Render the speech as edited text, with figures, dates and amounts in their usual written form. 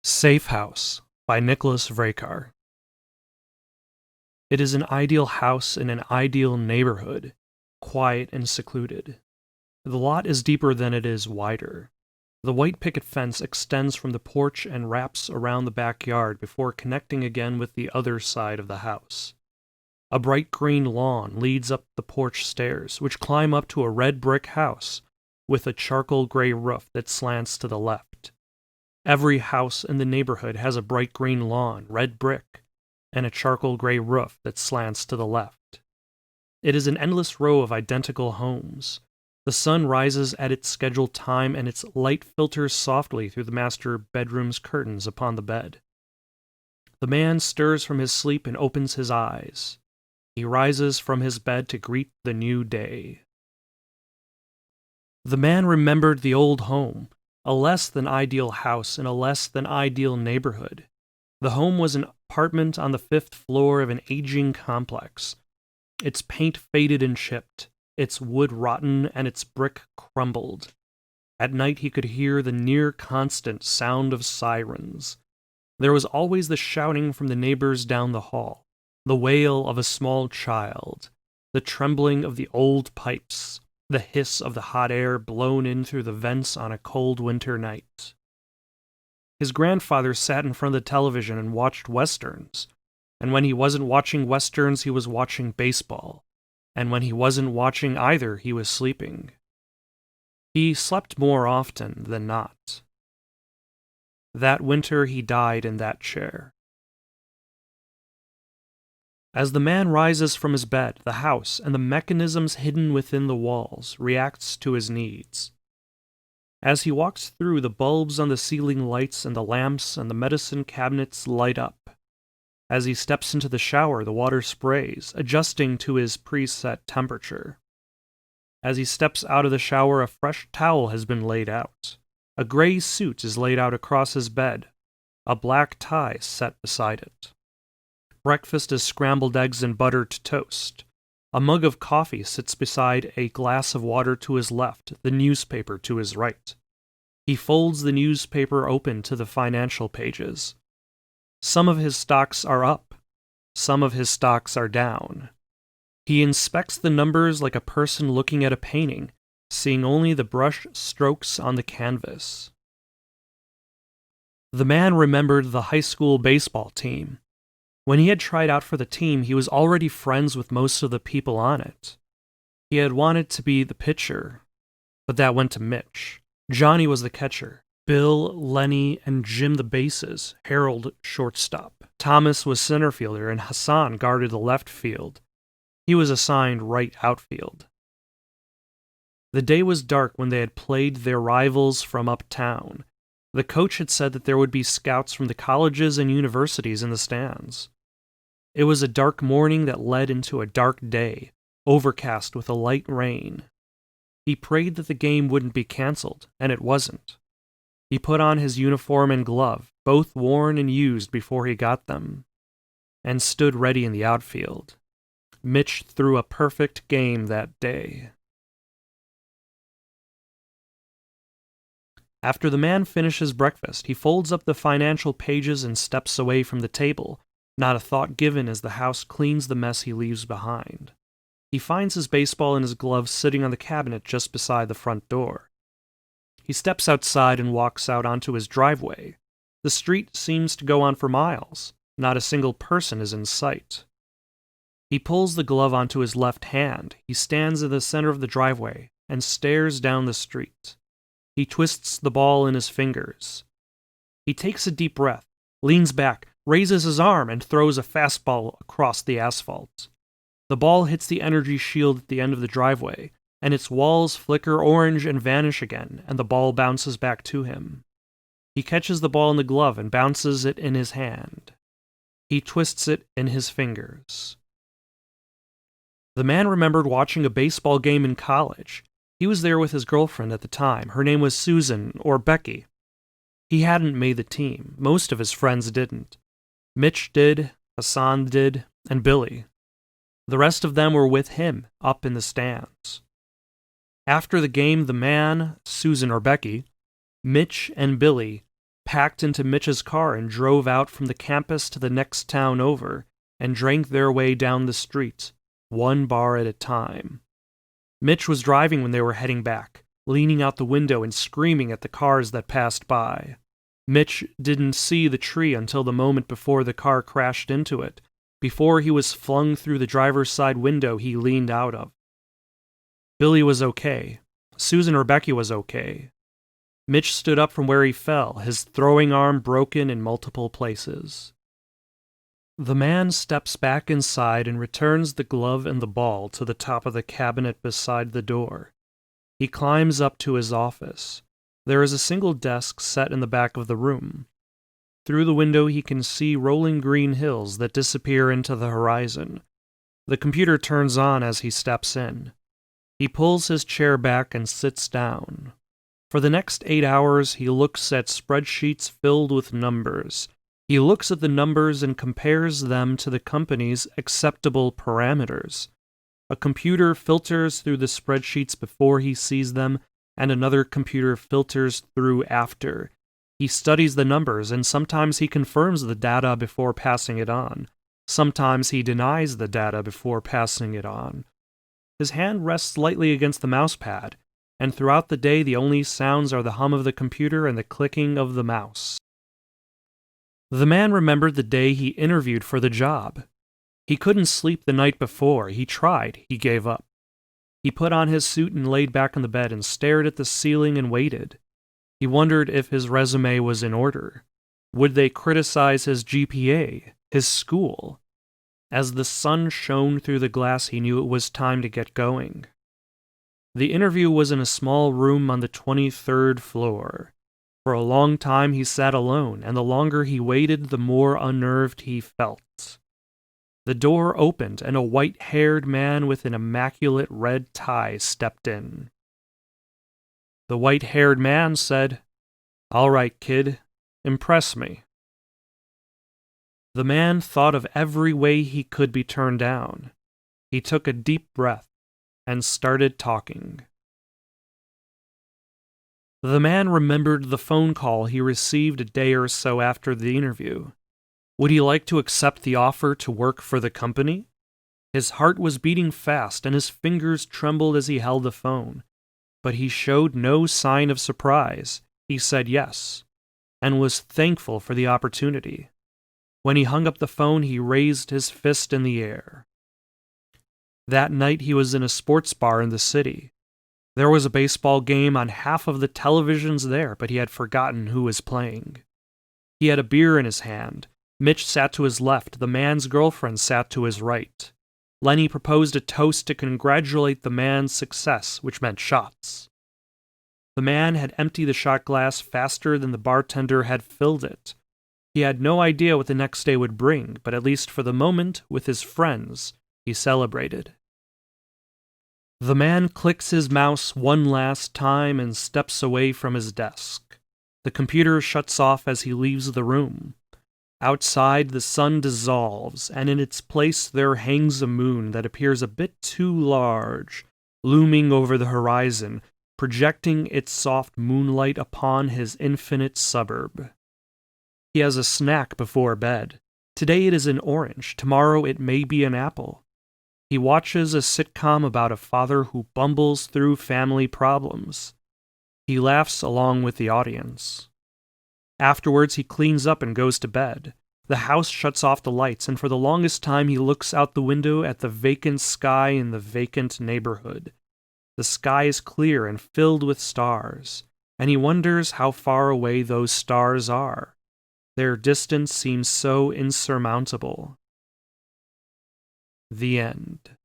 Safe House by Nicholas Vrekar. It is an ideal house in an ideal neighborhood, quiet and secluded. The lot is deeper than it is wider. The white picket fence extends from the porch and wraps around the backyard before connecting again with the other side of the house. A bright green lawn leads up the porch stairs, which climb up to a red brick house with a charcoal gray roof that slants to the left. Every house in the neighborhood has a bright green lawn, red brick, and a charcoal gray roof that slants to the left. It is an endless row of identical homes. The sun rises at its scheduled time, and its light filters softly through the master bedroom's curtains upon the bed. The man stirs from his sleep and opens his eyes. He rises from his bed to greet the new day. The man remembered the old home, a less than ideal house in a less than ideal neighborhood. The home was an apartment on the 5th floor of an aging complex. Its paint faded and chipped, its wood rotten, and its brick crumbled. At night he could hear the near-constant sound of sirens. There was always the shouting from the neighbors down the hall, the wail of a small child, the trembling of the old pipes, the hiss of the hot air blown in through the vents on a cold winter night. His grandfather sat in front of the television and watched westerns, and when he wasn't watching westerns, he was watching baseball, and when he wasn't watching either, he was sleeping. He slept more often than not. That winter he died in that chair. As the man rises from his bed, the house and the mechanisms hidden within the walls reacts to his needs. As he walks through, the bulbs on the ceiling lights and the lamps and the medicine cabinets light up. As he steps into the shower, the water sprays, adjusting to his preset temperature. As he steps out of the shower, a fresh towel has been laid out. A gray suit is laid out across his bed, a black tie set beside it. Breakfast is scrambled eggs and buttered toast. A mug of coffee sits beside a glass of water to his left, the newspaper to his right. He folds the newspaper open to the financial pages. Some of his stocks are up. Some of his stocks are down. He inspects the numbers like a person looking at a painting, seeing only the brush strokes on the canvas. The man remembered the high school baseball team. When he had tried out for the team, he was already friends with most of the people on it. He had wanted to be the pitcher, but that went to Mitch. Johnny was the catcher. Bill, Lenny, and Jim the bases, Harold shortstop. Thomas was center fielder, and Hassan guarded the left field. He was assigned right outfield. The day was dark when they had played their rivals from uptown. The coach had said that there would be scouts from the colleges and universities in the stands. It was a dark morning that led into a dark day, overcast with a light rain. He prayed that the game wouldn't be canceled, and it wasn't. He put on his uniform and glove, both worn and used before he got them, and stood ready in the outfield. Mitch threw a perfect game that day. After the man finishes breakfast, he folds up the financial pages and steps away from the table, not a thought given as the house cleans the mess he leaves behind. He finds his baseball and his gloves sitting on the cabinet just beside the front door. He steps outside and walks out onto his driveway. The street seems to go on for miles. Not a single person is in sight. He pulls the glove onto his left hand. He stands in the center of the driveway and stares down the street. He twists the ball in his fingers. He takes a deep breath, leans back, raises his arm, and throws a fastball across the asphalt. The ball hits the energy shield at the end of the driveway, and its walls flicker orange and vanish again, and the ball bounces back to him. He catches the ball in the glove and bounces it in his hand. He twists it in his fingers. The man remembered watching a baseball game in college. He was there with his girlfriend at the time. Her name was Susan, or Becky. He hadn't made the team. Most of his friends didn't. Mitch did, Hassan did, and Billy. The rest of them were with him, up in the stands. After the game, the man, Susan or Becky, Mitch, and Billy packed into Mitch's car and drove out from the campus to the next town over and drank their way down the street, one bar at a time. Mitch was driving when they were heading back, leaning out the window and screaming at the cars that passed by. Mitch didn't see the tree until the moment before the car crashed into it, before he was flung through the driver's side window he leaned out of. Billy was okay. Susan Rebecca was okay. Mitch stood up from where he fell, his throwing arm broken in multiple places. The man steps back inside and returns the glove and the ball to the top of the cabinet beside the door. He climbs up to his office. There is a single desk set in the back of the room. Through the window he can see rolling green hills that disappear into the horizon. The computer turns on as he steps in. He pulls his chair back and sits down. For the next 8 hours he looks at spreadsheets filled with numbers. He looks at the numbers and compares them to the company's acceptable parameters. A computer filters through the spreadsheets before he sees them, and another computer filters through after. He studies the numbers, and sometimes he confirms the data before passing it on. Sometimes he denies the data before passing it on. His hand rests lightly against the mouse pad, and throughout the day the only sounds are the hum of the computer and the clicking of the mouse. The man remembered the day he interviewed for the job. He couldn't sleep the night before. He tried. He gave up. He put on his suit and laid back on the bed and stared at the ceiling and waited. He wondered if his resume was in order. Would they criticize his GPA, his school? As the sun shone through the glass, he knew it was time to get going. The interview was in a small room on the 23rd floor. For a long time he sat alone, and the longer he waited, the more unnerved he felt. The door opened, and a white-haired man with an immaculate red tie stepped in. The white-haired man said, "All right, kid, impress me." The man thought of every way he could be turned down. He took a deep breath and started talking. The man remembered the phone call he received a day or so after the interview. Would he like to accept the offer to work for the company? His heart was beating fast and his fingers trembled as he held the phone. But he showed no sign of surprise. He said yes, and was thankful for the opportunity. When he hung up the phone, he raised his fist in the air. That night he was in a sports bar in the city. There was a baseball game on half of the televisions there, but he had forgotten who was playing. He had a beer in his hand. Mitch sat to his left. The man's girlfriend sat to his right. Lenny proposed a toast to congratulate the man's success, which meant shots. The man had emptied the shot glass faster than the bartender had filled it. He had no idea what the next day would bring, but at least for the moment, with his friends, he celebrated. The man clicks his mouse one last time and steps away from his desk. The computer shuts off as he leaves the room. Outside, the sun dissolves, and in its place there hangs a moon that appears a bit too large, looming over the horizon, projecting its soft moonlight upon his infinite suburb. He has a snack before bed. Today it is an orange, tomorrow it may be an apple. He watches a sitcom about a father who bumbles through family problems. He laughs along with the audience. Afterwards, he cleans up and goes to bed. The house shuts off the lights, and for the longest time he looks out the window at the vacant sky in the vacant neighborhood. The sky is clear and filled with stars, and he wonders how far away those stars are. Their distance seems so insurmountable. The end.